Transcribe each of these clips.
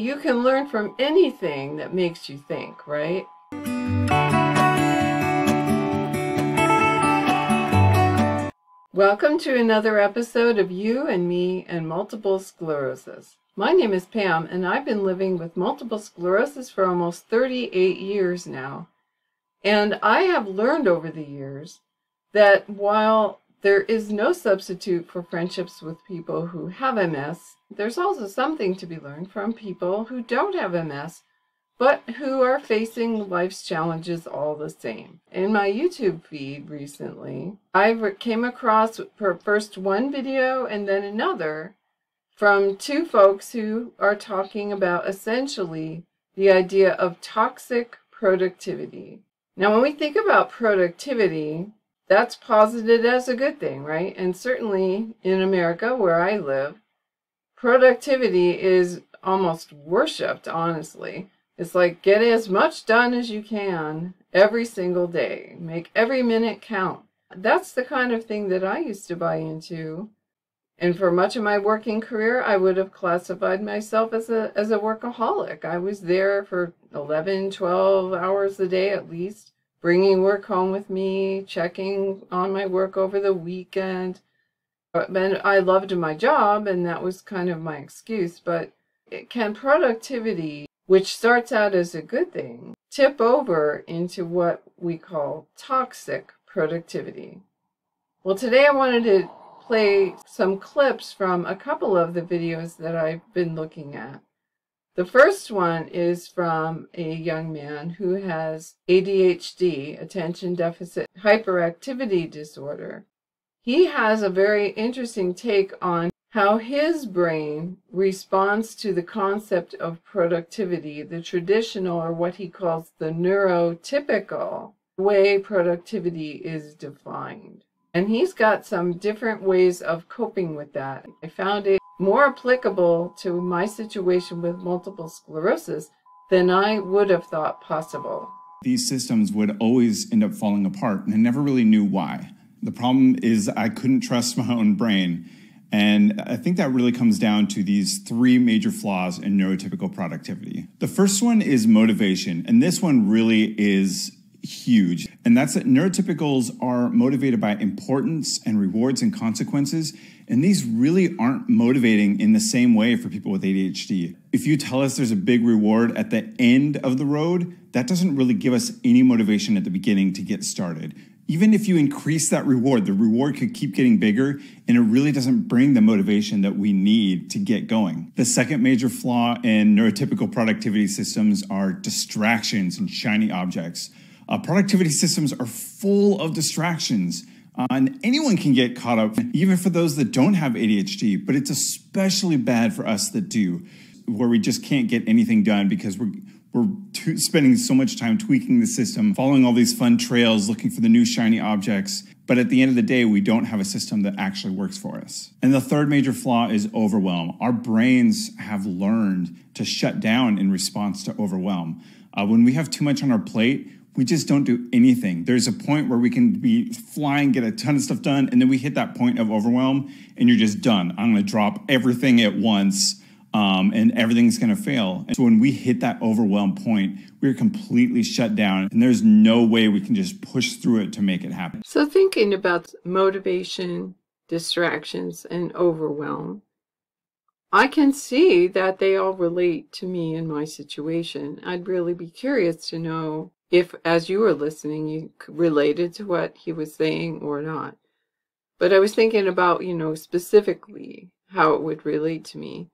You can learn from anything that makes you think, right? Welcome to another episode of You and Me and Multiple Sclerosis. My name is Pam, and I've been living with multiple sclerosis for almost 38 years now. And I have learned over the years that while there is no substitute for friendships with people who have MS, there's also something to be learned from people who don't have MS, but who are facing life's challenges all the same. In my YouTube feed recently, I came across first one video and then another from two folks who are talking about essentially the idea of toxic productivity. Now, when we think about productivity, that's posited as a good thing, right? And certainly in America, where I live, productivity is almost worshipped, honestly. It's like, get as much done as you can every single day. Make every minute count. That's the kind of thing that I used to buy into. And for much of my working career, I would have classified myself as a workaholic. I was there for 11, 12 hours a day at least, bringing work home with me, checking on my work over the weekend. And I loved my job, and that was kind of my excuse. But can productivity, which starts out as a good thing, tip over into what we call toxic productivity? Well, today I wanted to play some clips from a couple of the videos that I've been looking at. The first one is from a young man who has ADHD, attention deficit hyperactivity disorder. He has a very interesting take on how his brain responds to the concept of productivity, the traditional, or what he calls the neurotypical way productivity is defined. And he's got some different ways of coping with that. I found it more applicable to my situation with multiple sclerosis than I would have thought possible. These systems would always end up falling apart, and I never really knew why. The problem is I couldn't trust my own brain. And I think that really comes down to these three major flaws in neurotypical productivity. The first one is motivation, and this one really is huge. And that's that neurotypicals are motivated by importance and rewards and consequences. And these really aren't motivating in the same way for people with ADHD. If you tell us there's a big reward at the end of the road, that doesn't really give us any motivation at the beginning to get started. Even if you increase that reward, the reward could keep getting bigger, and it really doesn't bring the motivation that we need to get going. The second major flaw in neurotypical productivity systems are distractions and shiny objects. Productivity systems are full of distractions, and anyone can get caught up, even for those that don't have ADHD, but it's especially bad for us that do, where we just can't get anything done because we're spending so much time tweaking the system, following all these fun trails, looking for the new shiny objects. But at the end of the day, we don't have a system that actually works for us. And the third major flaw is overwhelm. Our brains have learned to shut down in response to overwhelm. When we have too much on our plate, we just don't do anything. There's a point where we can be flying, get a ton of stuff done, and then we hit that point of overwhelm, and you're just done. I'm gonna drop everything at once, and everything's gonna fail. And so when we hit that overwhelm point, we're completely shut down, and there's no way we can just push through it to make it happen. So thinking about motivation, distractions, and overwhelm, I can see that they all relate to me in my situation. I'd really be curious to know if, as you were listening, you related to what he was saying or not. But I was thinking about, specifically how it would relate to me.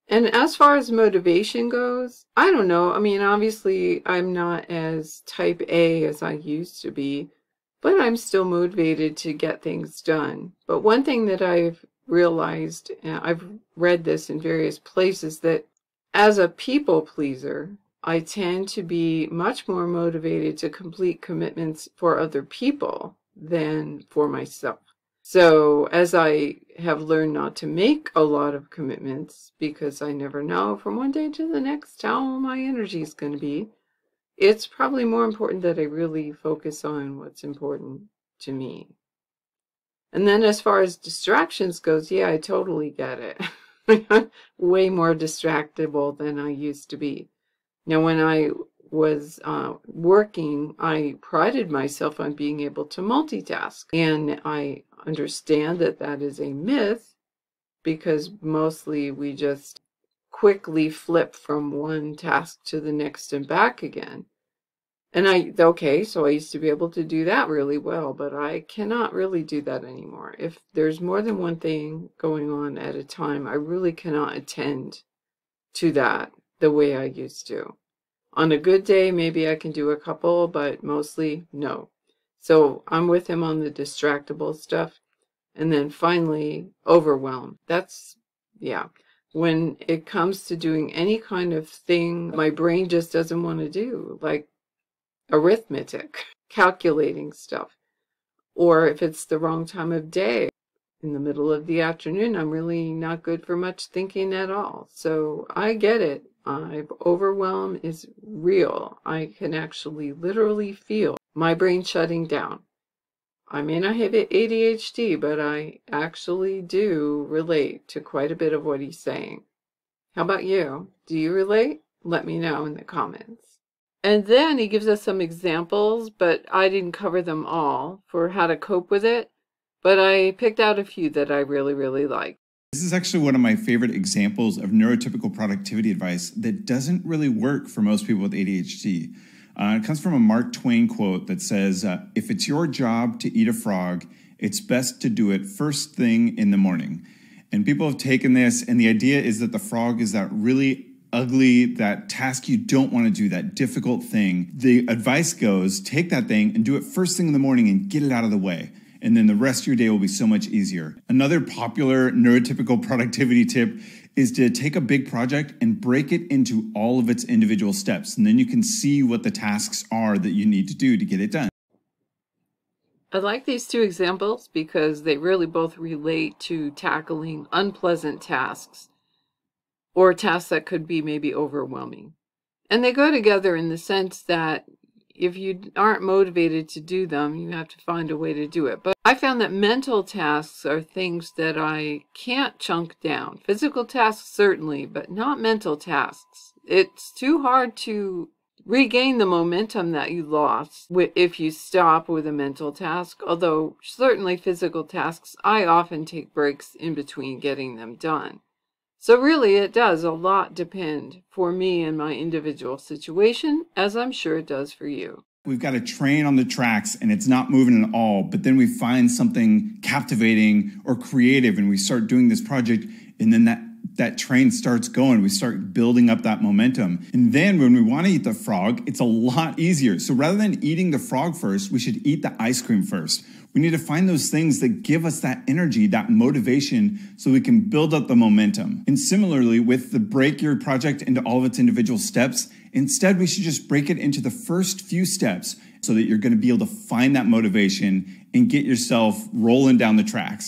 And as far as motivation goes, I don't know. I mean, obviously, I'm not as type A as I used to be, but I'm still motivated to get things done. But one thing that I've realized, and I've read this in various places, that as a people pleaser, I tend to be much more motivated to complete commitments for other people than for myself. So as I have learned not to make a lot of commitments, because I never know from one day to the next how my energy is going to be, it's probably more important that I really focus on what's important to me. And then as far as distractions goes, yeah, I totally get it. Way more distractible than I used to be. Now, when I was working, I prided myself on being able to multitask. And I understand that that is a myth because mostly we just quickly flip from one task to the next and back again. And okay, so I used to be able to do that really well, but I cannot really do that anymore. If there's more than one thing going on at a time, I really cannot attend to that the way I used to. On a good day, maybe I can do a couple, but mostly no. So I'm with him on the distractible stuff. And then finally, overwhelm. Yeah. When it comes to doing any kind of thing my brain just doesn't want to do, like arithmetic, calculating stuff. Or if it's the wrong time of day, in the middle of the afternoon, I'm really not good for much thinking at all. So I get it. Overwhelm is real. I can actually literally feel my brain shutting down. I may not have ADHD, but I actually do relate to quite a bit of what he's saying. How about you? Do you relate? Let me know in the comments. And then he gives us some examples, but I didn't cover them all for how to cope with it. But I picked out a few that I really, really like. This is actually one of my favorite examples of neurotypical productivity advice that doesn't really work for most people with ADHD. It comes from a Mark Twain quote that says, if it's your job to eat a frog, it's best to do it first thing in the morning. And people have taken this, and the idea is that the frog is that really ugly, that task you don't want to do, that difficult thing. The advice goes, take that thing and do it first thing in the morning and get it out of the way. And then the rest of your day will be so much easier. Another popular neurotypical productivity tip is to take a big project and break it into all of its individual steps. And then you can see what the tasks are that you need to do to get it done. I like these two examples because they really both relate to tackling unpleasant tasks or tasks that could be maybe overwhelming. And they go together in the sense that if you aren't motivated to do them, you have to find a way to do it. But I found that mental tasks are things that I can't chunk down. Physical tasks, certainly, but not mental tasks. It's too hard to regain the momentum that you lost if you stop with a mental task. Although certainly physical tasks, I often take breaks in between getting them done. So really, it does a lot depend for me and my individual situation, as I'm sure it does for you. We've got a train on the tracks and it's not moving at all, but then we find something captivating or creative and we start doing this project, and then that train starts going. We start building up that momentum. And then when we want to eat the frog, it's a lot easier. So rather than eating the frog first, we should eat the ice cream first. We need to find those things that give us that energy, that motivation, so we can build up the momentum. And similarly, with the break your project into all of its individual steps, instead we should just break it into the first few steps so that you're going to be able to find that motivation and get yourself rolling down the tracks.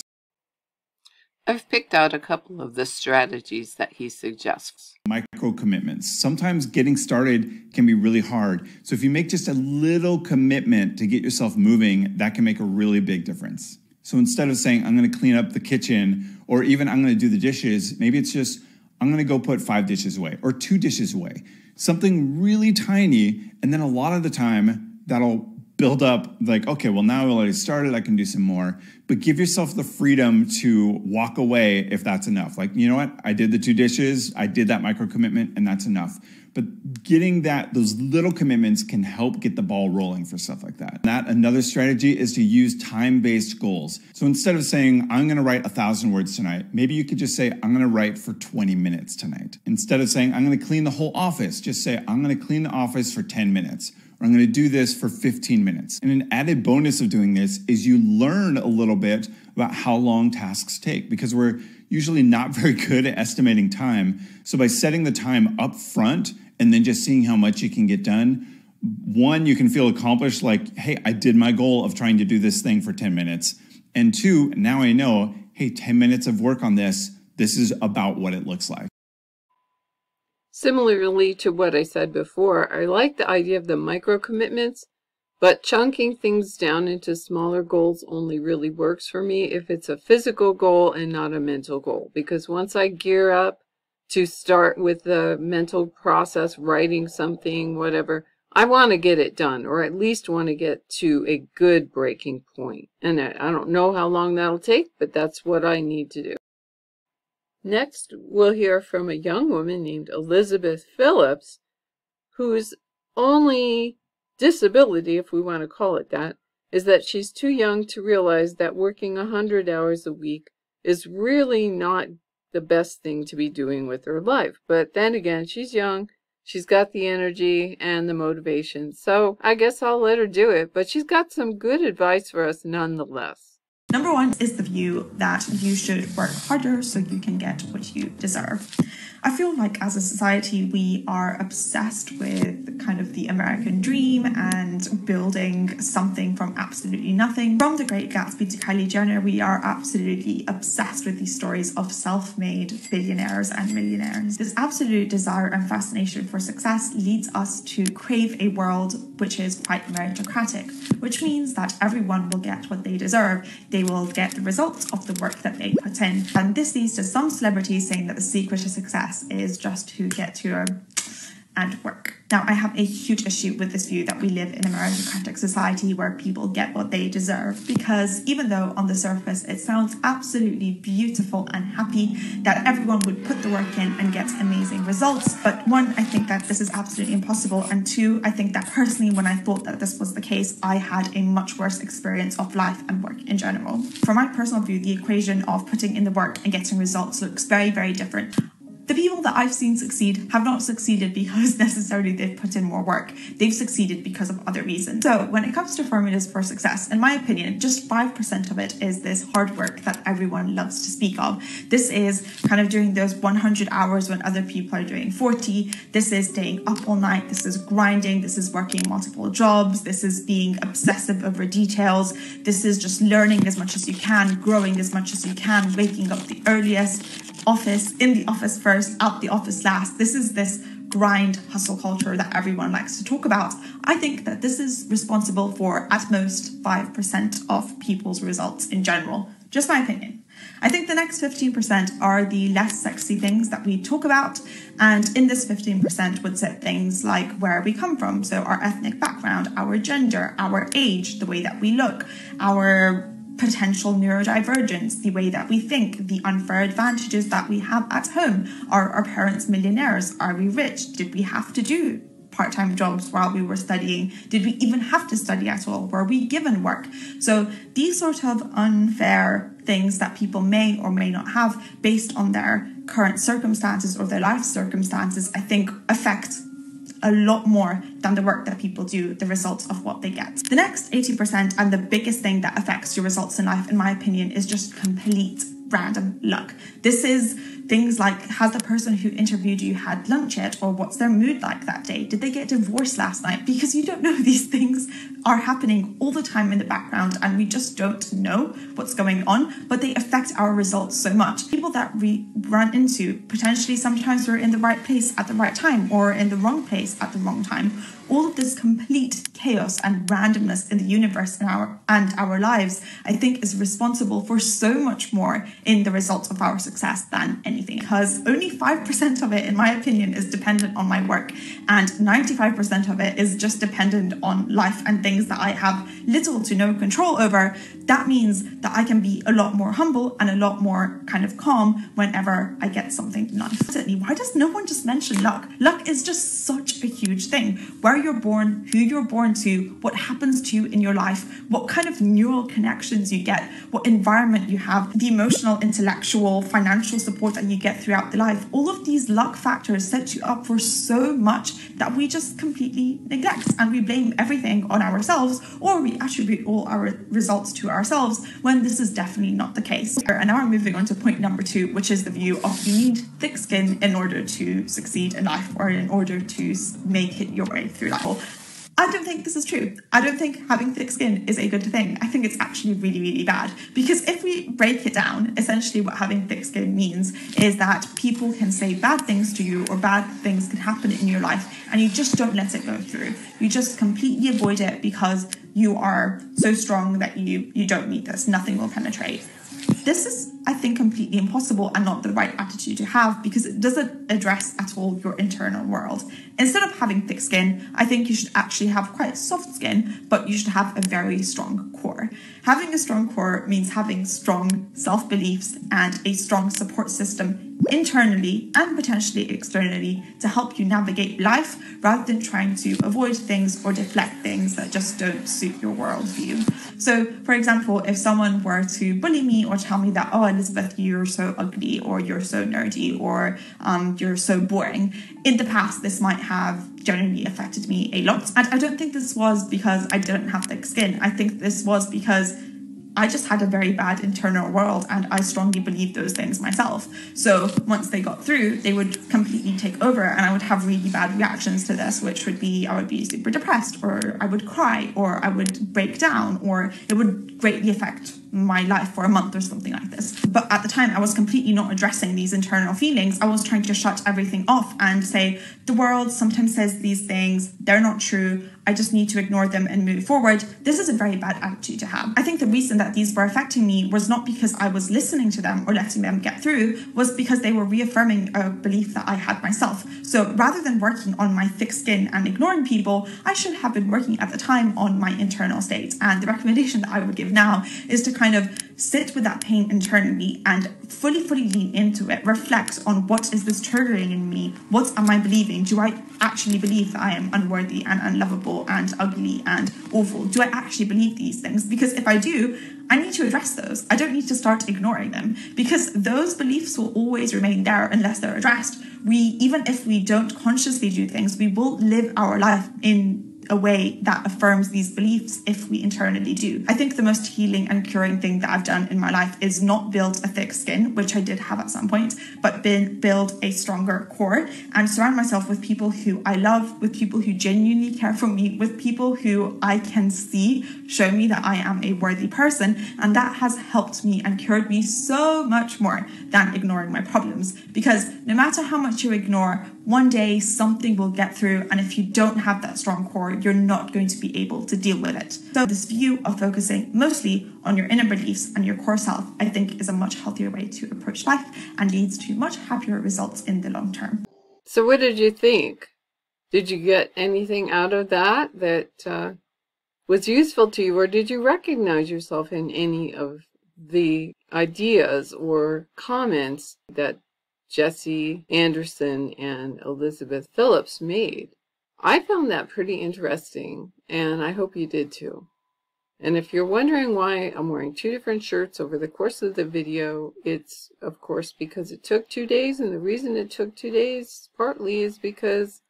I've picked out a couple of the strategies that he suggests. Micro commitments. Sometimes getting started can be really hard. So if you make just a little commitment to get yourself moving, that can make a really big difference. So instead of saying, I'm going to clean up the kitchen, or even I'm going to do the dishes, maybe it's just, I'm going to go put 5 dishes away or 2 dishes away. Something really tiny. And then a lot of the time that'll build up like, okay, well now I've already started, I can do some more. But give yourself the freedom to walk away if that's enough. Like, you know what? I did the 2 dishes, I did that micro commitment, and that's enough. But getting those little commitments can help get the ball rolling for stuff like that. Another strategy is to use time-based goals. So instead of saying, I'm going to write 1,000 words tonight, maybe you could just say, I'm going to write for 20 minutes tonight. Instead of saying, I'm going to clean the whole office, just say, I'm going to clean the office for 10 minutes. Or I'm going to do this for 15 minutes. And an added bonus of doing this is you learn a little bit about how long tasks take, because we're usually not very good at estimating time. So by setting the time up front and then just seeing how much you can get done, one, you can feel accomplished, like, hey, I did my goal of trying to do this thing for 10 minutes. And 2, now I know, hey, 10 minutes of work on this is about what it looks like. Similarly to what I said before, I like the idea of the micro commitments, But chunking things down into smaller goals only really works for me if it's a physical goal and not a mental goal. Because once I gear up to start with the mental process, writing something, whatever, I want to get it done, or at least want to get to a good breaking point. And I don't know how long that'll take, but that's what I need to do. Next, we'll hear from a young woman named Elizabeth Phillips, whose only disability, if we want to call it that, is that she's too young to realize that working 100 hours a week is really not the best thing to be doing with her life. But then again, she's young, she's got the energy and the motivation, so I guess I'll let her do it, but she's got some good advice for us nonetheless. Number one is the view that you should work harder so you can get what you deserve. I feel like as a society, we are obsessed with kind of the American dream and building something from absolutely nothing. From The Great Gatsby to Kylie Jenner, we are absolutely obsessed with these stories of self-made billionaires and millionaires. This absolute desire and fascination for success leads us to crave a world which is quite meritocratic, which means that everyone will get what they deserve. They will get the results of the work that they put in. And this leads to some celebrities saying that the secret to success is just to get to and work. Now, I have a huge issue with this view that we live in a meritocratic society where people get what they deserve, because even though on the surface it sounds absolutely beautiful and happy that everyone would put the work in and get amazing results, but one, I think that this is absolutely impossible, and two, I think that personally when I thought that this was the case, I had a much worse experience of life and work in general. From my personal view, the equation of putting in the work and getting results looks very, very different. The people that I've seen succeed have not succeeded because necessarily they've put in more work. They've succeeded because of other reasons. So when it comes to formulas for success, in my opinion, just 5% of it is this hard work that everyone loves to speak of. This is kind of doing those 100 hours when other people are doing 40. This is staying up all night. This is grinding. This is working multiple jobs. This is being obsessive over details. This is just learning as much as you can, growing as much as you can, waking up the earliest, in the office first, out the office last. This is this grind hustle culture that everyone likes to talk about. I think that this is responsible for at most 5% of people's results in general. Just my opinion. I think the next 15% are the less sexy things that we talk about. And in this 15% would sit things like where we come from. So our ethnic background, our gender, our age, the way that we look, our potential neurodivergence, the way that we think, the unfair advantages that we have at home. Are our parents millionaires? Are we rich? Did we have to do part-time jobs while we were studying? Did we even have to study at all? Were we given work? So these sort of unfair things that people may or may not have based on their current circumstances or their life circumstances, I think affect a lot more than the work that people do, the results of what they get. The next 80% and the biggest thing that affects your results in life, in my opinion, is just complete random luck. This is things like, has the person who interviewed you had lunch yet? Or what's their mood like that day? Did they get divorced last night? Because you don't know, these things are happening all the time in the background and we just don't know what's going on, but they affect our results so much. People that we run into, potentially sometimes we're in the right place at the right time or in the wrong place at the wrong time. All of this complete chaos and randomness in the universe and our lives, I think, is responsible for so much more in the results of our success than anything. Because only 5% of it, in my opinion, is dependent on my work, and 95% of it is just dependent on life and things that I have little to no control over. That means that I can be a lot more humble and a lot more kind of calm whenever I get something nice. Certainly, why does no one just mention luck? Luck is just such a huge thing. Where you're born, who you're born to, what happens to you in your life, what kind of neural connections you get, what environment you have, the emotional, intellectual, financial support that you get throughout the life. All of these luck factors set you up for so much that we just completely neglect, and we blame everything on ourselves, or we attribute all our results to ourselves, when this is definitely not the case. And now we're moving on to point number 2, which is the view of you need thick skin in order to succeed in life, or in order to make it your way through life. I I don't think this is true. I don't think having thick skin is a good thing. I think it's actually really, really bad. Because if we break it down, essentially what having thick skin means is that people can say bad things to you, or bad things can happen in your life, and you just don't let it go through. You just completely avoid it because you are so strong that you don't need this. Nothing will penetrate. This is, I think, completely impossible and not the right attitude to have, because it doesn't address at all your internal world. Instead of having thick skin, I think you should actually have quite soft skin, but you should have a very strong core. Having a strong core means having strong self-beliefs and a strong support system internally and potentially externally to help you navigate life, rather than trying to avoid things or deflect things that just don't suit your worldview. So, for example, if someone were to bully me or tell me that, oh, Elizabeth, you're so ugly, or you're so nerdy, or you're so boring, in the past, this might have generally affected me a lot. And I don't think this was because I didn't have thick skin. I think this was because I just had a very bad internal world, and I strongly believed those things myself. So once they got through, they would completely take over, and I would have really bad reactions to this, which would be, I would be super depressed, or I would cry, or I would break down, or it would greatly affect my life for a month or something like this. But at the time, I was completely not addressing these internal feelings. I was trying to shut everything off and say, the world sometimes says these things, they're not true, I just need to ignore them and move forward. This is a very bad attitude to have. I think the reason that these were affecting me was not because I was listening to them or letting them get through, was because they were reaffirming a belief that I had myself. So rather than working on my thick skin and ignoring people, I should have been working at the time on my internal state. And the recommendation that I would give now is to kind of sit with that pain internally and fully lean into it. Reflect on, what is this triggering in me? What am I believing? Do I actually believe that I am unworthy and unlovable and ugly and awful? Do I actually believe these things? Because if I do, I need to address those. I don't need to start ignoring them, because those beliefs will always remain there unless they're addressed. Even if we don't consciously do things, we will live our life in a way that affirms these beliefs if we internally do. I think the most healing and curing thing that I've done in my life is not build a thick skin, which I did have at some point, but build a stronger core and surround myself with people who I love, with people who genuinely care for me, with people who I can see show me that I am a worthy person. And that has helped me and cured me so much more than ignoring my problems, because no matter how much you ignore, one day something will get through, and if you don't have that strong core, you're not going to be able to deal with it. So this view of focusing mostly on your inner beliefs and your core self, I think, is a much healthier way to approach life and leads to much happier results in the long term. So what did you think? Did you get anything out of that was useful to you, or did you recognize yourself in any of the ideas or comments that Jesse Anderson and Elizabeth Phillips made? I found that pretty interesting, and I hope you did too. And if you're wondering why I'm wearing 2 different shirts over the course of the video, it's of course because it took 2 days, and the reason it took 2 days partly is because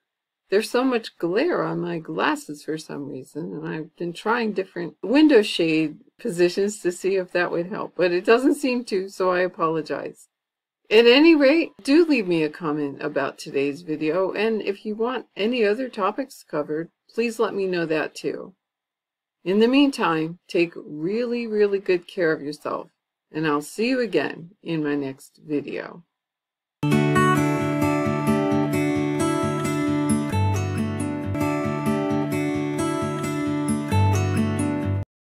there's so much glare on my glasses for some reason, and I've been trying different window shade positions to see if that would help, but it doesn't seem to, so I apologize. At any rate, do leave me a comment about today's video, and if you want any other topics covered, please let me know that too. In the meantime, take really good care of yourself, and I'll see you again in my next video.